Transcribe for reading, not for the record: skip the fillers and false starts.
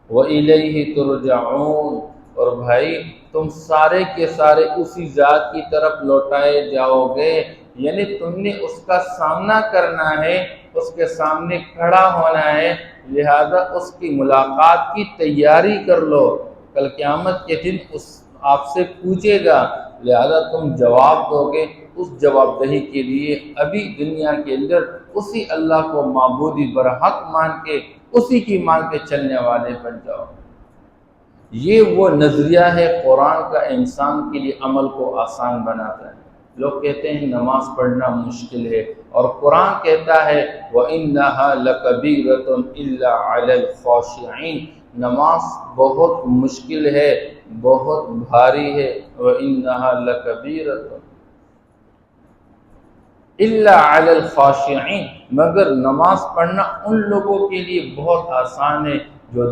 وَإِلَيْهِ تُرْجَعُونَ، اور بھائی تم سارے کے سارے اسی ذات کی طرف لوٹائے جاؤ گے، یعنی تم نے اس کا سامنا کرنا ہے، اس کے سامنے کھڑا ہونا ہے، لہذا اس کی ملاقات کی تیاری کر لو، کل قیامت کے دن اس آپ سے پوچھے گا، لہذا تم جواب دو گے۔ اس جواب دہی کے لیے ابھی دنیا کے اندر اسی اللہ کو معبودی برحق مان کے اسی کی مان کے چلنے والے بن جاؤ۔ یہ وہ نظریہ ہے قرآن کا، انسان کے لیے عمل کو آسان بناتا ہے۔ لوگ کہتے ہیں نماز پڑھنا مشکل ہے، اور قرآن کہتا ہے وَإِنَّهَا لَكَبِيرَةٌ إِلَّا عَلَى الْخَاشِعِينَ، نماز بہت مشکل ہے، بہت بھاری ہے، وَإِنَّهَا لَكَبِيرَةٌ إِلَّا عَلَى الْخَاشِعِينَ، مگر نماز پڑھنا ان لوگوں کے لیے بہت آسان ہے